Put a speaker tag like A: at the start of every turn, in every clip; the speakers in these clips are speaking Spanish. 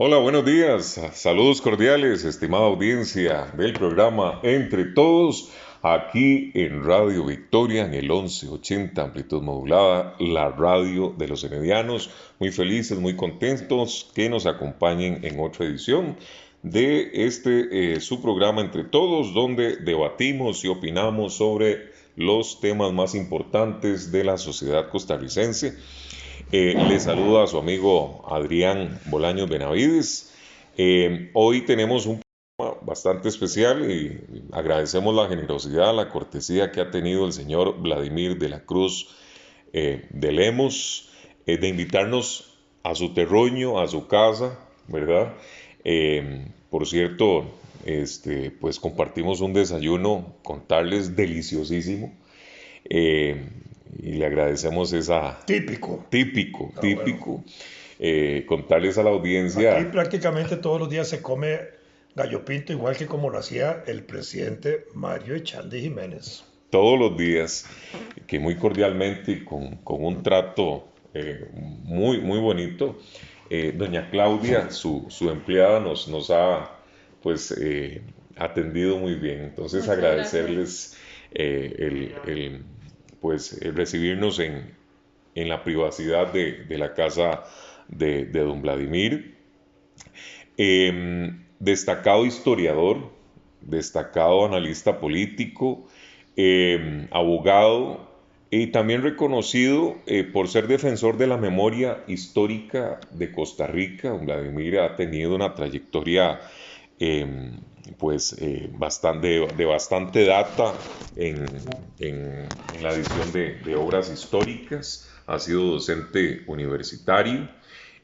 A: Hola, buenos días. Saludos cordiales, estimada audiencia del programa Entre Todos, aquí en Radio Victoria, en el 1180 amplitud modulada, la radio de los heredianos. Muy felices, muy contentos que nos acompañen en otra edición de su programa Entre Todos, donde debatimos y opinamos sobre los temas más importantes de la sociedad costarricense. Le saluda a su amigo Adrián Bolaños Benavides. Hoy tenemos un programa bastante especial y agradecemos la generosidad, la cortesía que ha tenido el señor Vladimir de la Cruz de Lemos, de invitarnos a su terruño, a su casa, ¿verdad? Por cierto, pues compartimos un desayuno, contarles, deliciosísimo. eh, y le agradecemos esa
B: Típico. Bueno.
A: típico, contarles a la
B: Aquí
A: audiencia
B: prácticamente todos los días se come gallo pinto, igual que como lo hacía el presidente Mario Echandi Jiménez.
A: todos los días, que muy cordialmente y con un trato muy bonito, doña Claudia, su empleada, nos ha pues atendido muy bien. Entonces
C: Muchas gracias.
A: agradecerles el recibirnos en la privacidad de la casa de don Vladimir. Destacado historiador, destacado analista político, abogado y también reconocido por ser defensor de la memoria histórica de Costa Rica. Don Vladimir ha tenido una trayectoria eh, de bastante data en la edición de obras históricas, ha sido docente universitario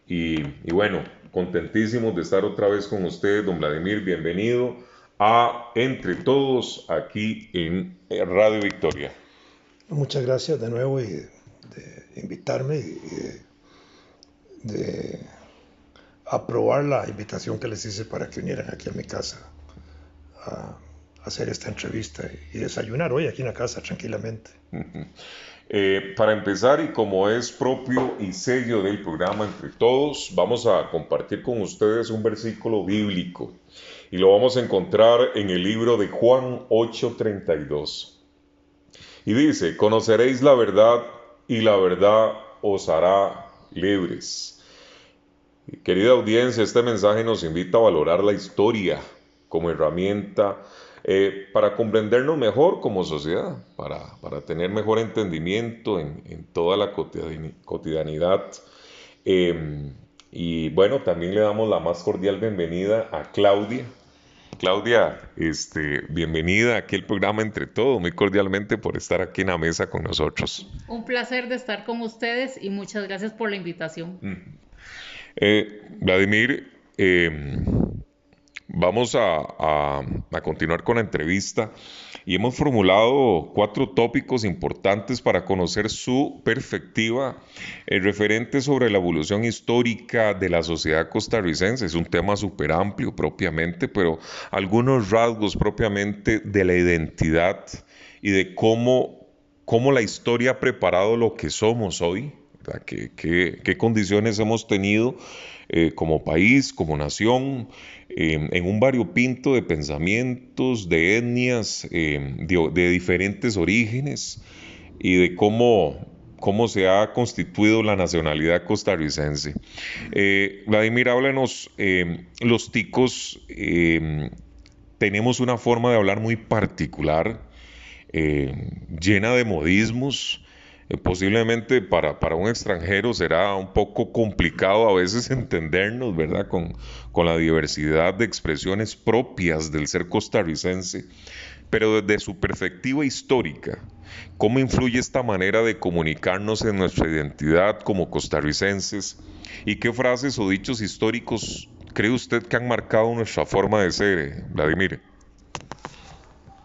A: y bueno, contentísimos de estar otra vez con ustedes, don Vladimir, bienvenido a Entre Todos aquí en Radio Victoria.
B: Muchas gracias de nuevo y de invitarme y de aprobar la invitación que les hice para que vinieran aquí a mi casa a hacer esta entrevista y desayunar hoy aquí en la casa tranquilamente.
A: Para empezar, y como es propio y sello del programa Entre Todos, vamos a compartir con ustedes un versículo bíblico y lo vamos a encontrar en el libro de Juan 8:32. Y dice, conoceréis la verdad y la verdad os hará libres. Querida audiencia, este mensaje nos invita a valorar la historia como herramienta para comprendernos mejor como sociedad, para tener mejor entendimiento en toda la cotidianidad. Y bueno, también le damos la más cordial bienvenida a Claudia. Claudia, bienvenida aquí al programa Entre Todos, muy cordialmente por estar aquí en la mesa con nosotros.
C: Un placer de estar con ustedes y muchas gracias por la invitación.
A: Vladimir, vamos a continuar con la entrevista y hemos formulado 4 tópicos importantes para conocer su perspectiva referente sobre la evolución histórica de la sociedad costarricense. Es un tema súper amplio propiamente, pero algunos rasgos propiamente de la identidad y de cómo la historia ha preparado lo que somos hoy. ¿Qué condiciones hemos tenido como país, como nación, en un variopinto de pensamientos, de etnias, de diferentes orígenes y de cómo se ha constituido la nacionalidad costarricense? Vladimir, háblanos, los ticos tenemos una forma de hablar muy particular, llena de modismos. Posiblemente para un extranjero será un poco complicado a veces entendernos, ¿verdad? Con la diversidad de expresiones propias del ser costarricense. Pero desde su perspectiva histórica, ¿cómo influye esta manera de comunicarnos en nuestra identidad como costarricenses? ¿Y qué frases o dichos históricos cree usted que han marcado nuestra forma de ser, Vladimir?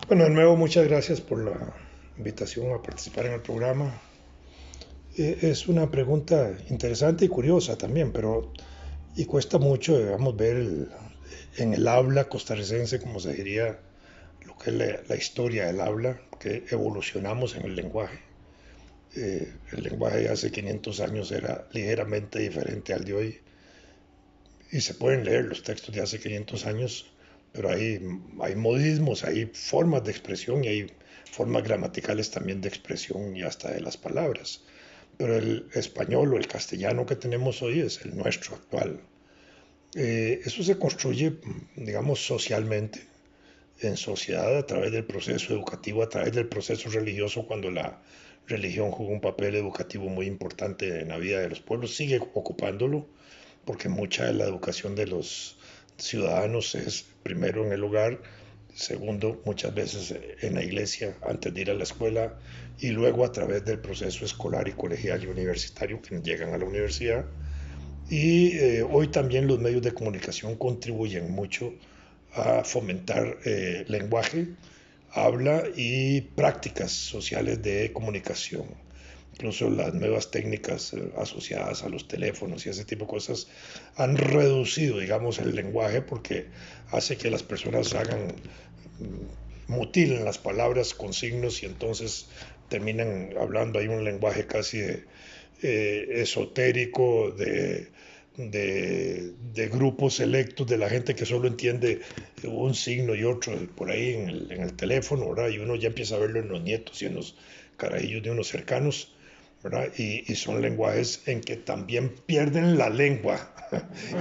B: Bueno, de nuevo muchas gracias por la invitación a participar en el programa. Es una pregunta interesante y curiosa también, pero y cuesta mucho, digamos, ver en el habla costarricense, como se diría, lo que es la historia del habla, que evolucionamos en el lenguaje. El lenguaje de hace 500 años era ligeramente diferente al de hoy. y se pueden leer los textos de hace 500 años, pero hay modismos, hay formas de expresión y hay formas gramaticales también de expresión y hasta de las palabras. Pero el español o el castellano que tenemos hoy es el nuestro actual. Eso se construye, digamos, socialmente, en sociedad, a través del proceso educativo, a través del proceso religioso, cuando la religión juega un papel educativo muy importante en la vida de los pueblos, sigue ocupándolo, porque mucha de la educación de los ciudadanos es primero en el hogar, segundo muchas veces en la iglesia antes de ir a la escuela y luego a través del proceso escolar y colegial y universitario que llegan a la universidad. Y hoy también los medios de comunicación contribuyen mucho a fomentar lenguaje, habla y prácticas sociales de comunicación. Incluso las nuevas técnicas asociadas a los teléfonos y ese tipo de cosas han reducido, digamos, el lenguaje porque hace que las personas mutilen las palabras con signos y entonces terminan hablando. Hay un lenguaje casi esotérico de grupos selectos de la gente que solo entiende un signo y otro por ahí en el teléfono, ¿verdad? Y uno ya empieza a verlo en los nietos y en los carajillos de unos cercanos, ¿verdad? Y son lenguajes en que también pierden la lengua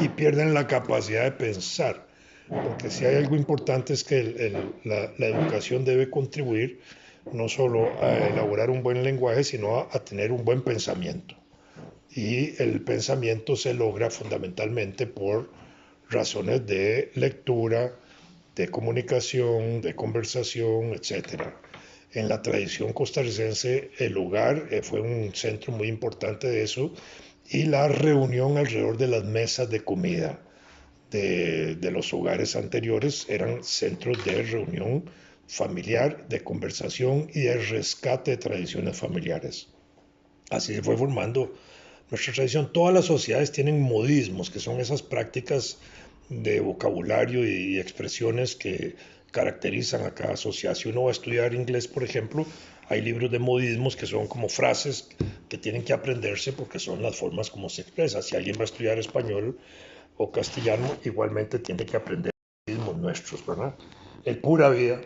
B: y pierden la capacidad de pensar, porque si hay algo importante es que la educación debe contribuir no solo a elaborar un buen lenguaje, sino a tener un buen pensamiento. Y el pensamiento se logra fundamentalmente por razones de lectura, de comunicación, de conversación, etcétera. En la tradición costarricense, el hogar fue un centro muy importante de eso y la reunión alrededor de las mesas de comida de los hogares anteriores eran centros de reunión familiar, de conversación y de rescate de tradiciones familiares. Así se fue formando nuestra tradición. Todas las sociedades tienen modismos, que son esas prácticas de vocabulario y expresiones que caracterizan a cada sociedad. Si uno va a estudiar inglés, por ejemplo, hay libros de modismos que son como frases que tienen que aprenderse porque son las formas como se expresa. Si alguien va a estudiar español o castellano, igualmente tiene que aprender modismos nuestros, ¿verdad? El pura vida,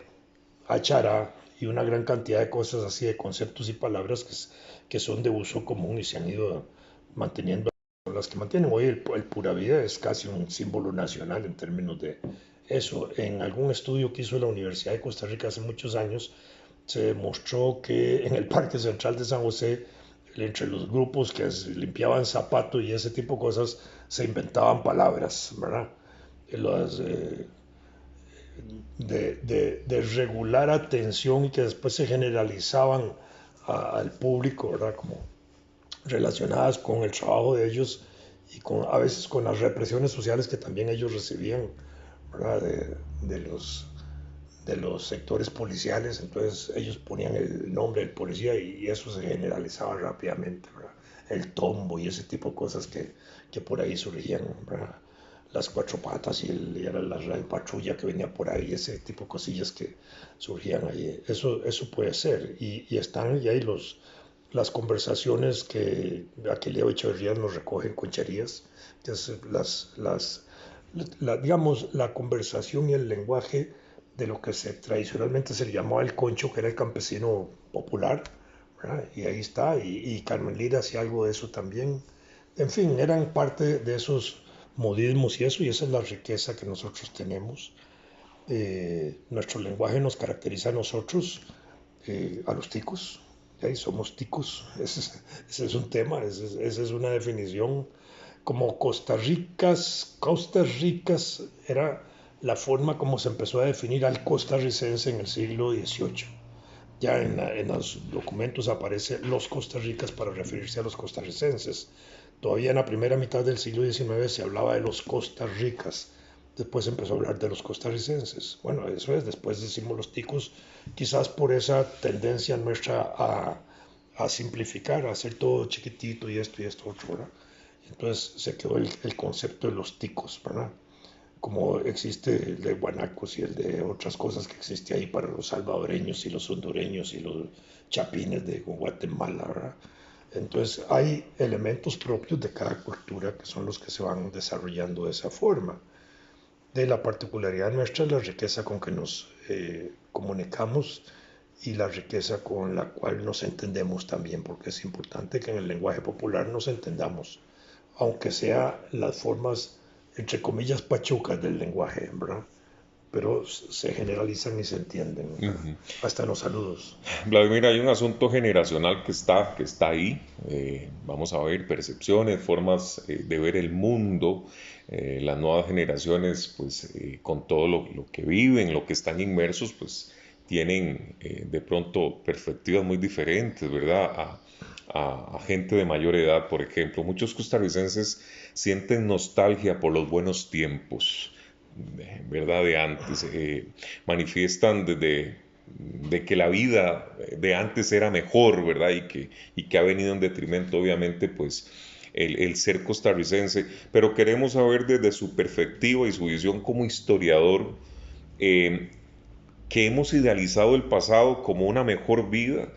B: achará y una gran cantidad de cosas así, de conceptos y palabras que son de uso común y se han ido manteniendo. Las que mantienen hoy el pura vida es casi un símbolo nacional en términos de eso. En algún estudio que hizo la Universidad de Costa Rica hace muchos años, se demostró que en el Parque Central de San José, entre los grupos que limpiaban zapatos y ese tipo de cosas, se inventaban palabras, ¿verdad? Las, de regular atención y que después se generalizaban al público, ¿verdad? Como relacionadas con el trabajo de ellos y a veces con las represiones sociales que también ellos recibían, ¿verdad? De los sectores policiales. Entonces ellos ponían el nombre del policía y eso se generalizaba rápidamente, ¿verdad? El tombo y ese tipo de cosas que por ahí surgían, ¿verdad? Las cuatro patas y la patrulla que venía por ahí, ese tipo de cosillas que surgían ahí. Eso puede ser. Están y hay las conversaciones que Aquileo Echeverría nos recoge en Concherías, que es digamos, la conversación y el lenguaje de lo que tradicionalmente se le llamaba el concho, que era el campesino popular, ¿verdad? Y ahí está, y Carmen Lira hacía algo de eso también. En fin, eran parte de esos modismos y esa es la riqueza que nosotros tenemos. Nuestro lenguaje nos caracteriza a nosotros, a los ticos, ¿sí? Somos ticos, ese es un tema, esa es una definición. Como Costa Ricas era la forma como se empezó a definir al costarricense en el siglo XVIII. Ya en los documentos aparece los Costa Ricas para referirse a los costarricenses. Todavía en la primera mitad del siglo XIX se hablaba de los Costa Ricas. Después se empezó a hablar de los costarricenses. Bueno, eso es, después decimos los ticos, quizás por esa tendencia nuestra a simplificar, a hacer todo chiquitito y esto otro, ¿verdad? Entonces se quedó el concepto de los ticos, ¿verdad? Como existe el de guanacos y el de otras cosas que existe ahí para los salvadoreños y los hondureños y los chapines de Guatemala, ¿verdad? Entonces hay elementos propios de cada cultura que son los que se van desarrollando de esa forma. De la particularidad nuestra es la riqueza con que nos comunicamos y la riqueza con la cual nos entendemos también, porque es importante que en el lenguaje popular nos entendamos, aunque sea las formas, entre comillas, pachucas del lenguaje, ¿verdad? Pero se generalizan y se entienden, hasta en los saludos.
A: Vladimir, hay un asunto generacional que está ahí. Vamos a ver percepciones, formas de ver el mundo. Las nuevas generaciones, pues con todo lo que viven, lo que están inmersos, pues tienen de pronto perspectivas muy diferentes, ¿verdad? A gente de mayor edad, por ejemplo. Muchos costarricenses sienten nostalgia por los buenos tiempos, ¿verdad? De antes. Manifiestan de que la vida de antes era mejor, ¿verdad? Y que ha venido en detrimento, obviamente, pues el ser costarricense. Pero queremos saber desde su perspectiva y su visión como historiador, que hemos idealizado el pasado como una mejor vida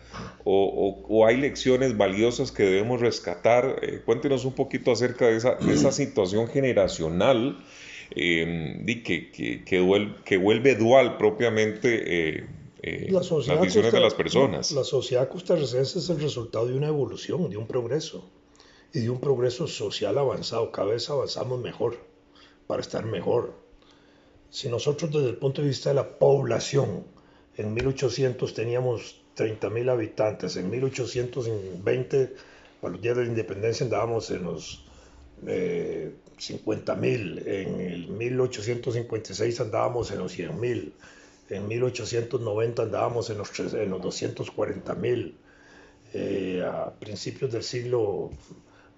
A: o hay lecciones valiosas que debemos rescatar. Cuéntenos un poquito acerca de esa situación generacional que vuelve dual propiamente las visiones de las
B: la
A: personas.
B: sociedad costarricense es el resultado de una evolución, de un progreso y de un progreso social avanzado. Cada vez avanzamos mejor para estar mejor. Si nosotros desde el punto de vista de la población, en 1800 teníamos 30.000 habitantes, en 1820, para los días de la independencia andábamos en los 50.000, en el 1856 andábamos en los 100.000, en 1890 andábamos en los 240.000, a principios del siglo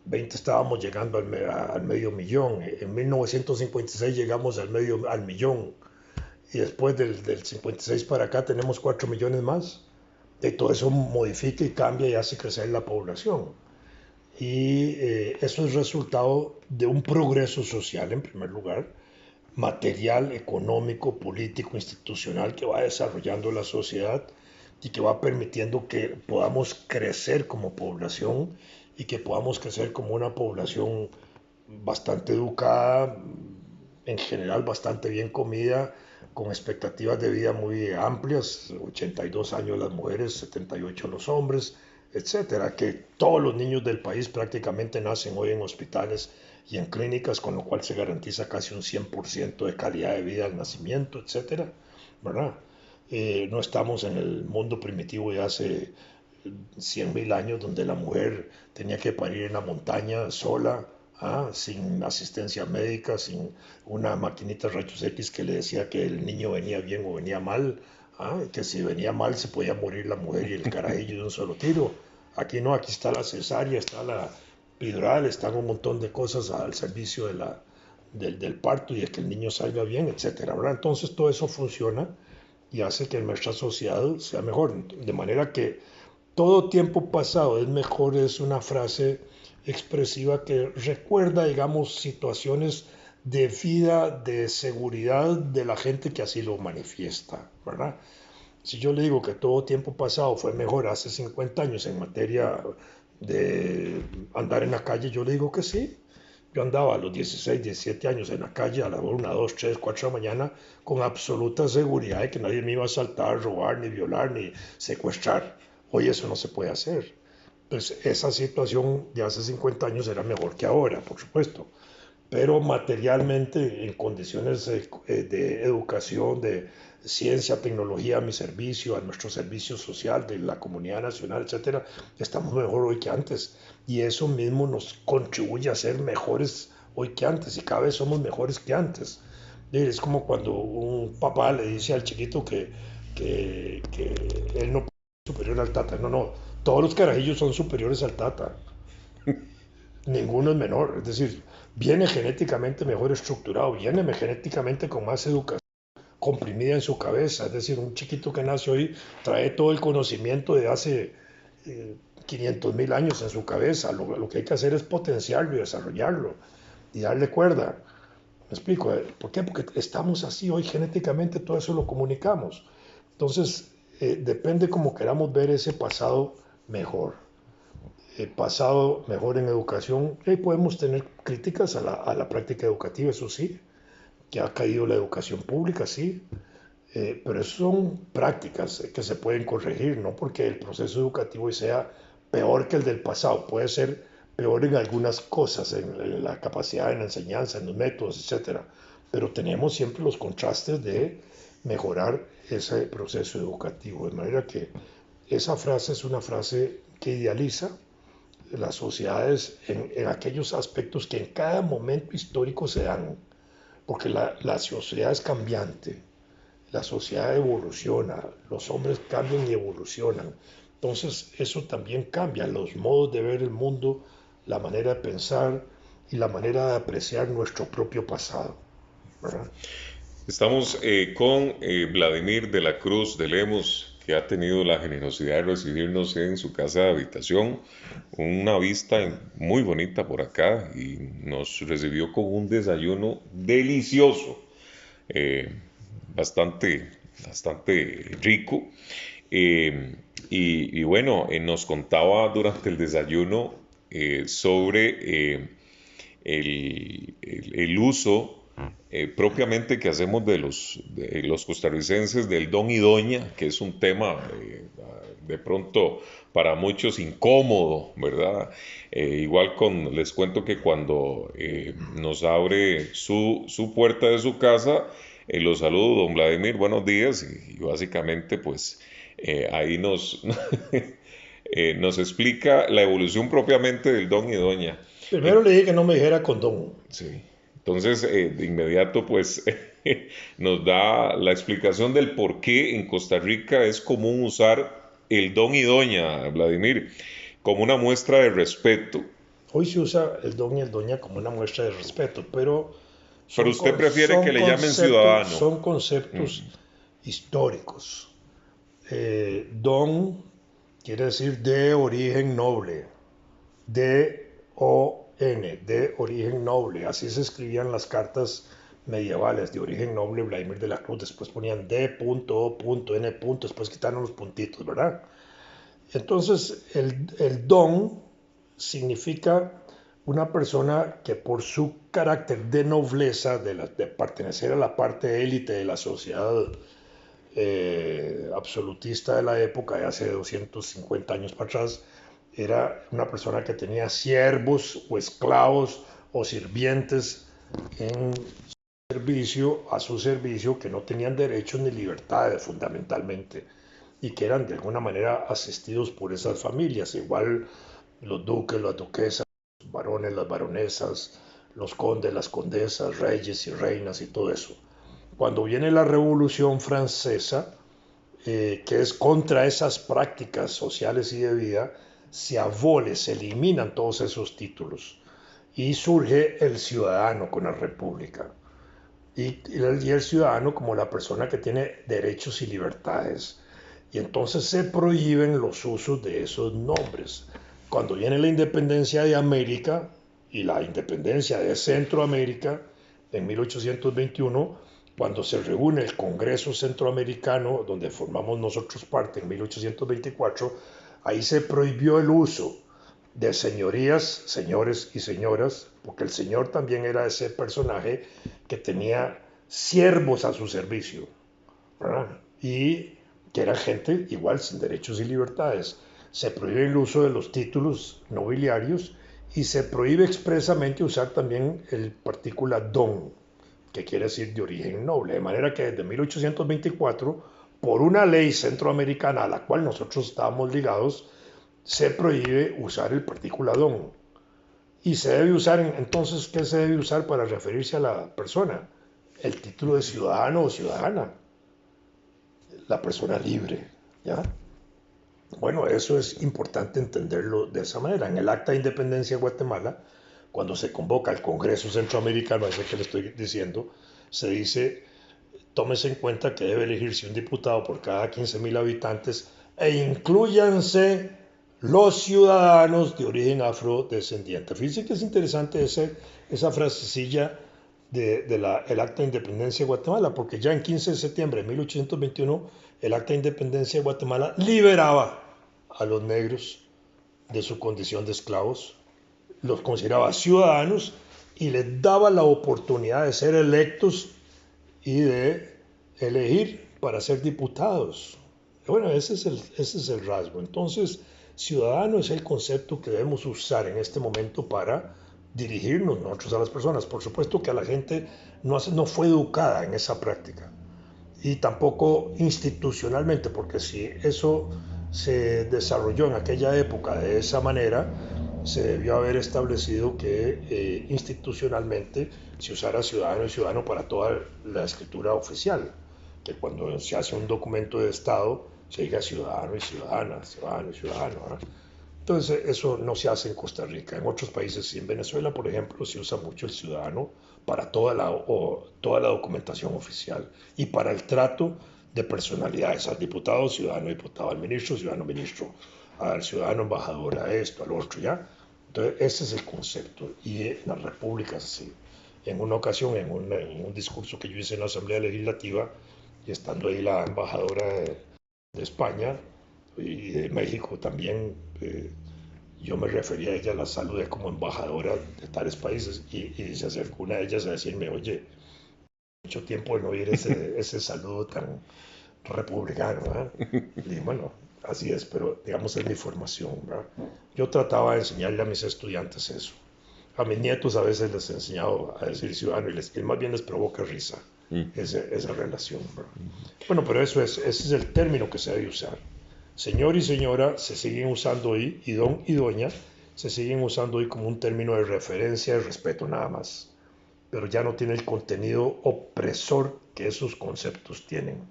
B: XX estábamos llegando al medio millón, en 1956 llegamos al millón, y después del 56 para acá tenemos 4 millones más, y todo eso modifica y cambia y hace crecer la población. Y eso es resultado de un progreso social, en primer lugar, material, económico, político, institucional, que va desarrollando la sociedad y que va permitiendo que podamos crecer como población y que podamos crecer como una población bastante educada, en general bastante bien comida, con expectativas de vida muy amplias, 82 años las mujeres, 78 los hombres, etcétera, que todos los niños del país prácticamente nacen hoy en hospitales y en clínicas, con lo cual se garantiza casi un 100% de calidad de vida al nacimiento, etcétera, ¿verdad? No estamos en el mundo primitivo de hace 100.000 años, donde la mujer tenía que parir en la montaña sola, sin asistencia médica, sin una maquinita de rayos X que le decía que el niño venía bien o venía mal, que si venía mal se podía morir la mujer y el carajillo de un solo tiro. Aquí no, aquí está la cesárea, está la epidural, están un montón de cosas al servicio del parto y de que el niño salga bien, etcétera, ¿verdad? Entonces todo eso funciona y hace que nuestra sociedad sea mejor. De manera que todo tiempo pasado es mejor es una frase expresiva que recuerda, digamos, situaciones de vida, de seguridad de la gente que así lo manifiesta, ¿verdad? Si yo le digo que todo tiempo pasado fue mejor hace 50 años en materia de andar en la calle, yo le digo que sí. Yo andaba a los 16, 17 años en la calle a la 1, 2, 3, 4 de la mañana con absoluta seguridad de que nadie me iba a asaltar, robar, ni violar, ni secuestrar. Hoy eso no se puede hacer. Pues esa situación de hace 50 años era mejor que ahora, por supuesto, pero materialmente en condiciones de educación, de ciencia, tecnología a mi servicio, a nuestro servicio social, de la comunidad nacional, etcétera, estamos mejor hoy que antes. Y eso mismo nos contribuye a ser mejores hoy que antes, y cada vez somos mejores que antes. Es como cuando un papá le dice al chiquito que él no puede ser superior al tata. No, no, todos los carajillos son superiores al tata. Ninguno es menor. Es decir, viene genéticamente mejor estructurado, viene genéticamente con más educación comprimida en su cabeza. Es decir, un chiquito que nace hoy trae todo el conocimiento de hace 500.000 años en su cabeza. Lo que hay que hacer es potenciarlo y desarrollarlo y darle cuerda. ¿Me explico? ¿Por qué? Porque estamos así hoy genéticamente, todo eso lo comunicamos. Entonces, depende cómo queramos ver ese pasado mejor. pasado mejor en educación. Y podemos tener críticas a la práctica educativa, eso sí, que ha caído la educación pública, sí, pero son prácticas que se pueden corregir, no porque el proceso educativo sea peor que el del pasado, puede ser peor en algunas cosas, en la capacidad, en la enseñanza, en los métodos, etcétera, pero tenemos siempre los contrastes de mejorar ese proceso educativo, de manera que esa frase es una frase que idealiza las sociedades en aquellos aspectos que en cada momento histórico se dan, porque la sociedad es cambiante, la sociedad evoluciona, los hombres cambian y evolucionan. Entonces eso también cambia los modos de ver el mundo, la manera de pensar y la manera de apreciar nuestro propio pasado, ¿verdad?
A: Estamos con Vladimir de la Cruz de Lemos, que ha tenido la generosidad de recibirnos en su casa de habitación, una vista muy bonita por acá, y nos recibió con un desayuno delicioso, eh, bastante rico. Y bueno, nos contaba durante el desayuno sobre el uso propiamente que hacemos de los costarricenses del don y doña, que es un tema de pronto para muchos incómodo, ¿verdad? Les cuento que cuando nos abre su puerta de su casa, los saludo, don Vladimir, buenos días, y básicamente pues ahí nos explica la evolución propiamente del don y doña.
B: Primero le dije que no me dijera condón.
A: Sí. Entonces, de inmediato, pues, nos da la explicación del por qué en Costa Rica es común usar el don y doña, Vladimir, como una muestra de respeto.
B: Hoy se usa el don y el doña como una muestra de respeto, pero
A: Pero usted prefiere que le llamen ciudadano.
B: Son conceptos históricos. Don quiere decir de origen noble, D-O-N, de origen noble. Así se escribían las cartas medievales, de origen noble, Vladimir de la Cruz. Después ponían D.O.N. Después quitaron los puntitos, ¿verdad? Entonces, el don significa una persona que por su carácter de nobleza, de pertenecer a la parte élite de la sociedad absolutista de la época, de hace 250 años para atrás, era una persona que tenía siervos o esclavos o sirvientes a su servicio, que no tenían derechos ni libertades fundamentalmente, y que eran de alguna manera asistidos por esas familias, igual los duques, las duquesas, los varones, las baronesas, los condes, las condesas, reyes y reinas y todo eso. Cuando viene la Revolución Francesa, que es contra esas prácticas sociales y de vida, se abole, se eliminan todos esos títulos y surge el ciudadano con la República. Y el ciudadano como la persona que tiene derechos y libertades. Y entonces se prohíben los usos de esos nombres. Cuando viene la independencia de América y la independencia de Centroamérica en 1821, cuando se reúne el Congreso Centroamericano, donde formamos nosotros parte en 1824, ahí se prohibió el uso de señorías, señores y señoras, porque el señor también era ese personaje que tenía siervos a su servicio, ¿verdad? Y que era gente igual sin derechos y libertades. Se prohíbe el uso de los títulos nobiliarios y se prohíbe expresamente usar también el partícula don, que quiere decir de origen noble. De manera que desde 1824, por una ley centroamericana a la cual nosotros estábamos ligados, se prohíbe usar el partícula don. Y se debe usar, entonces, ¿qué se debe usar para referirse a la persona? El título de ciudadano o ciudadana, la persona libre, ¿ya? Bueno, eso es importante entenderlo de esa manera. En el Acta de Independencia de Guatemala, cuando se convoca al Congreso Centroamericano, ese que le estoy diciendo, se dice, tómese en cuenta que debe elegirse un diputado por cada 15,000 habitantes e incluyanse los ciudadanos de origen afrodescendiente. Fíjense que es interesante esa frasecilla del Acta de Independencia de Guatemala, porque ya en 15 de septiembre de 1821 el Acta de Independencia de Guatemala liberaba a los negros de su condición de esclavos, los consideraba ciudadanos y les daba la oportunidad de ser electos y de elegir para ser diputados. Bueno, ese es el rasgo. Entonces, ciudadano es el concepto que debemos usar en este momento para dirigirnos nosotros a las personas. Por supuesto que a la gente no fue educada en esa práctica y tampoco institucionalmente, porque si eso se desarrolló en aquella época de esa manera, se debió haber establecido que institucionalmente se usara ciudadano y ciudadano para toda la escritura oficial, que cuando se hace un documento de Estado se diga ciudadano y ciudadana, ciudadano y ciudadano, ¿verdad? Entonces eso no se hace en Costa Rica. En otros países, en Venezuela, por ejemplo, se usa mucho el ciudadano para toda la documentación oficial y para el trato de personalidades, al diputado, ciudadano, diputado, al ministro, ciudadano, ministro, al ciudadano, embajador, a esto, al otro, ¿ya? Entonces ese es el concepto. Y en las repúblicas, sí. En una ocasión, en un discurso que yo hice en la Asamblea Legislativa, y estando ahí la embajadora de España y de México también, yo me refería a ella, la saludé como embajadora de tales países y se acercó una de ellas a decirme, oye, mucho tiempo de no oír ese saludo tan republicano, ¿verdad? Y dije, bueno, así es, pero digamos es mi formación, ¿verdad? Yo trataba de enseñarle a mis estudiantes eso. A mis nietos a veces les he enseñado a decir ciudadano y más bien les provoca risa esa relación, ¿verdad? Bueno, pero ese es el término que se debe usar. Señor y señora se siguen usando hoy, y don y doña se siguen usando hoy como un término de referencia y respeto nada más, pero ya no tiene el contenido opresor que esos conceptos tienen.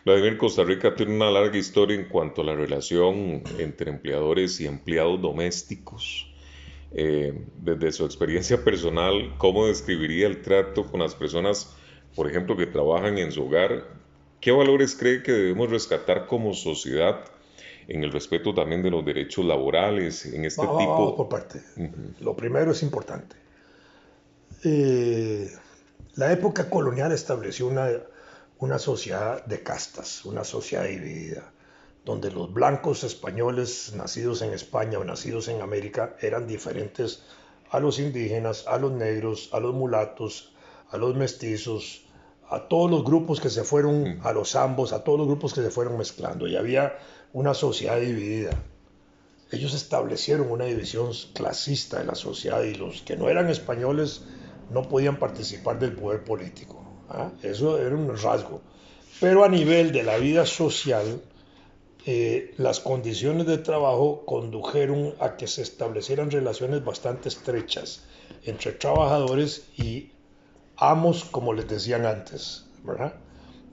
A: Vladimir, Costa Rica tiene una larga historia en cuanto a la relación entre empleadores y empleados domésticos. Desde su experiencia personal, ¿cómo describiría el trato con las personas, por ejemplo, que trabajan en su hogar? ¿Qué valores cree que debemos rescatar como sociedad en el respeto también de los derechos laborales, en este
B: Vamos
A: tipo?
B: por parte. Lo primero es importante. La época colonial estableció una sociedad de castas, una sociedad dividida, donde los blancos españoles nacidos en España o nacidos en América eran diferentes a los indígenas, a los negros, a los mulatos, a los mestizos, a todos los grupos que se fueron, a los ambos, a todos los grupos que se fueron mezclando. Y había una sociedad dividida. Ellos establecieron una división clasista de la sociedad y los que no eran españoles no podían participar del poder político. Eso era un rasgo. Pero a nivel de la vida social, las condiciones de trabajo condujeron a que se establecieran relaciones bastante estrechas entre trabajadores y amos, como les decían antes, ¿verdad?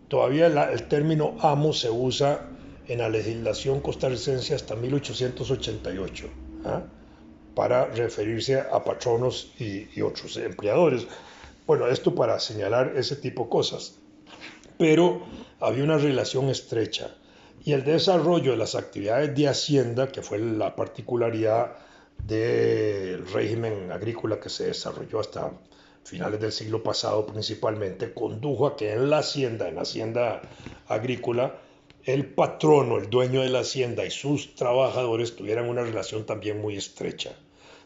B: Todavía el término amo se usa en la legislación costarricense hasta 1888, ¿ah? Para referirse a patronos y otros empleadores. Bueno, esto para señalar ese tipo de cosas. Pero había una relación estrecha y el desarrollo de las actividades de hacienda, que fue la particularidad del régimen agrícola que se desarrolló hasta finales del siglo pasado principalmente, condujo a que en la hacienda agrícola, el patrono, el dueño de la hacienda y sus trabajadores tuvieran una relación también muy estrecha,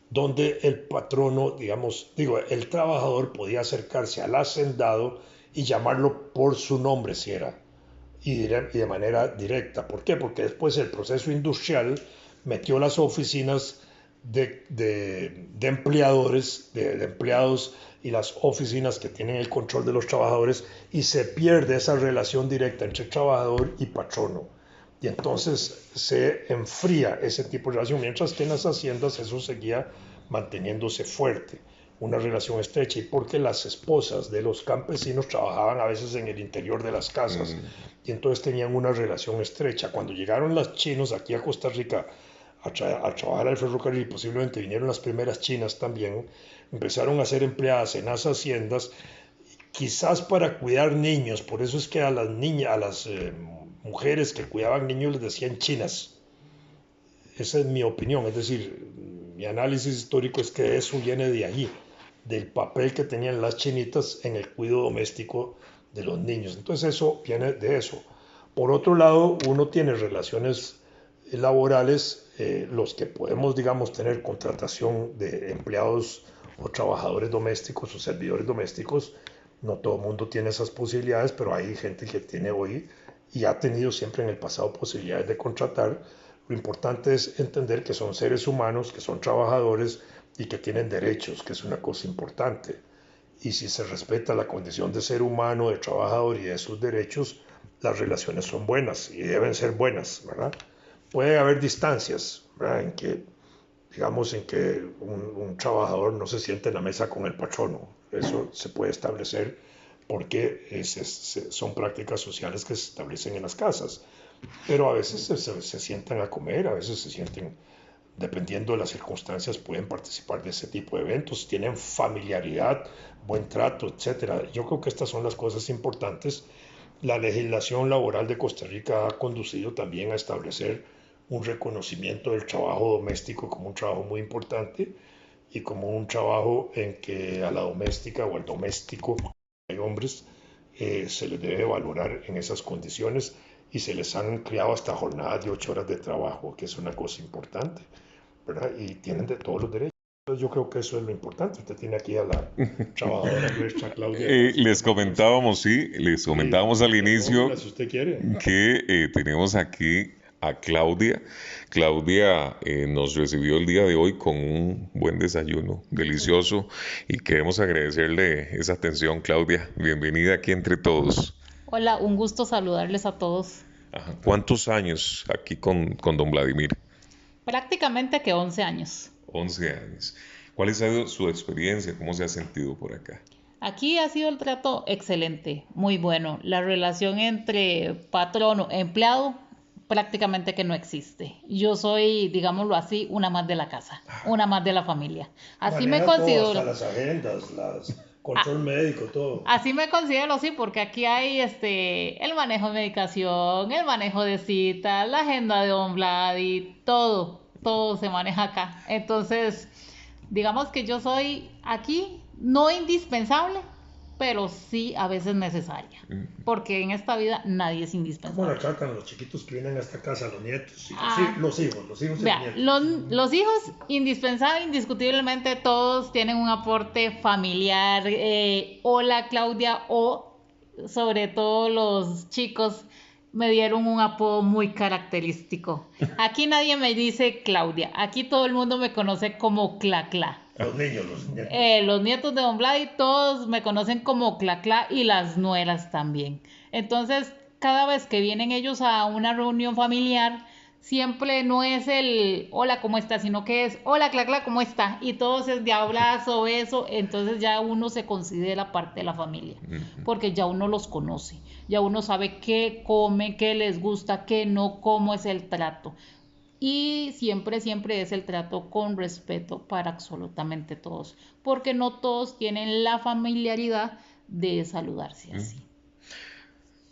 B: donde el patrono, el trabajador podía acercarse al hacendado y llamarlo por su nombre si era, y de manera directa. ¿Por qué? Porque después el proceso industrial metió las oficinas de empleadores, de empleados y las oficinas que tienen el control de los trabajadores y se pierde esa relación directa entre trabajador y patrono. Y entonces se enfría ese tipo de relación, mientras que en las haciendas eso seguía manteniéndose fuerte, una relación estrecha, y porque las esposas de los campesinos trabajaban a veces en el interior de las casas y entonces tenían una relación estrecha. Cuando llegaron los chinos aquí a Costa Rica a trabajar al ferrocarril, y posiblemente vinieron las primeras chinas también, empezaron a ser empleadas en las haciendas, quizás para cuidar niños. Por eso es que a las niñas, a las mujeres que cuidaban niños les decían chinas. Esa es mi opinión, es decir, mi análisis histórico es que eso viene de allí, del papel que tenían las chinitas en el cuidado doméstico de los niños. Entonces eso viene de eso. Por otro lado, uno tiene relaciones laborales, los que podemos, digamos, tener contratación de empleados o trabajadores domésticos o servidores domésticos, no todo el mundo tiene esas posibilidades, pero hay gente que tiene hoy y ha tenido siempre en el pasado posibilidades de contratar. Lo importante es entender que son seres humanos, que son trabajadores y que tienen derechos, que es una cosa importante. Y si se respeta la condición de ser humano, de trabajador y de sus derechos, las relaciones son buenas y deben ser buenas, ¿verdad? Puede haber distancias, ¿verdad? En que, digamos, en que un trabajador no se siente en la mesa con el patrono. Eso se puede establecer porque son prácticas sociales que se establecen en las casas. Pero a veces se sientan a comer, a veces se sienten, dependiendo de las circunstancias, pueden participar de ese tipo de eventos, tienen familiaridad, buen trato, etc. Yo creo que estas son las cosas importantes. La legislación laboral de Costa Rica ha conducido también a establecer un reconocimiento del trabajo doméstico como un trabajo muy importante y como un trabajo en que a la doméstica o al doméstico, hay hombres, se les debe valorar en esas condiciones y se les han creado hasta jornadas de 8 horas de trabajo, que es una cosa importante, ¿verdad? Y tienen de todos los derechos. Entonces yo creo que eso es lo importante. Usted tiene aquí a la trabajadora nuestra, Claudia.
A: Les comentábamos al inicio
B: si usted quiere,
A: que tenemos aquí a Claudia. Claudia nos recibió el día de hoy con un buen desayuno, delicioso, y queremos agradecerle esa atención, Claudia. Bienvenida aquí entre todos.
C: Hola, un gusto saludarles a todos.
A: Ajá. ¿Cuántos años aquí con don Vladimir?
C: Prácticamente que 11 años.
A: 11 años. ¿Cuál ha sido su experiencia? ¿Cómo se ha sentido por acá?
C: Aquí ha sido el trato excelente, muy bueno. La relación entre patrono-empleado prácticamente que no existe. Yo soy, digámoslo así, una más de la casa, una más de la familia. Así me considero.
B: Hasta las agendas, control médico, todo.
C: Así me considero, sí, porque aquí hay el manejo de medicación, el manejo de citas, la agenda de Don Vladi, todo se maneja acá. Entonces, digamos que yo soy aquí no indispensable, pero sí a veces necesaria, porque en esta vida nadie es indispensable.
B: ¿Cómo la tratan los chiquitos que vienen a esta casa, los nietos? Los hijos y
C: vea,
B: nietos.
C: Los hijos, indispensable, indiscutiblemente, todos tienen un aporte familiar. Hola, Claudia, o sobre todo los chicos me dieron un apodo muy característico. Aquí nadie me dice Claudia, aquí todo el mundo me conoce como Cla.
B: Los nietos.
C: Los nietos de Don Vladi, todos me conocen como Cla y las nueras también. Entonces, cada vez que vienen ellos a una reunión familiar, siempre no es el hola, ¿cómo está? Sino que es hola, Cla, ¿cómo está? Y todos es de abrazo, beso. Entonces ya uno se considera parte de la familia, porque ya uno los conoce, ya uno sabe qué come, qué les gusta, qué no, cómo es el trato. Y siempre es el trato con respeto para absolutamente todos, porque no todos tienen la familiaridad de saludarse así.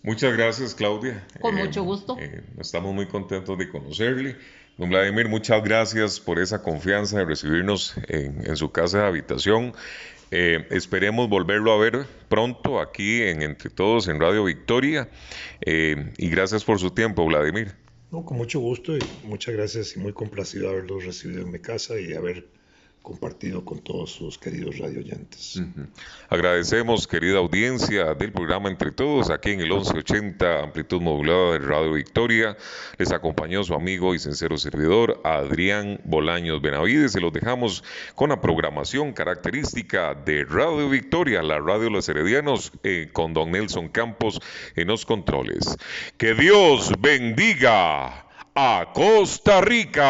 A: Muchas gracias, Claudia.
C: Con mucho gusto.
A: Estamos muy contentos de conocerle. Don Vladimir, muchas gracias por esa confianza de recibirnos en su casa de habitación. Esperemos volverlo a ver pronto aquí en Entre Todos en Radio Victoria. Y gracias por su tiempo, Vladimir.
B: No, con mucho gusto y muchas gracias y muy complacido de haberlos recibido en mi casa y haber compartido con todos sus queridos radioyentes.
A: Agradecemos, querida audiencia del programa Entre Todos, aquí en el 1180 amplitud modulada de Radio Victoria. Les acompañó su amigo y sincero servidor Adrián Bolaños Benavides. Se los dejamos con la programación característica de Radio Victoria, la radio de los heredianos, con don Nelson Campos en los controles. Que Dios bendiga a Costa Rica.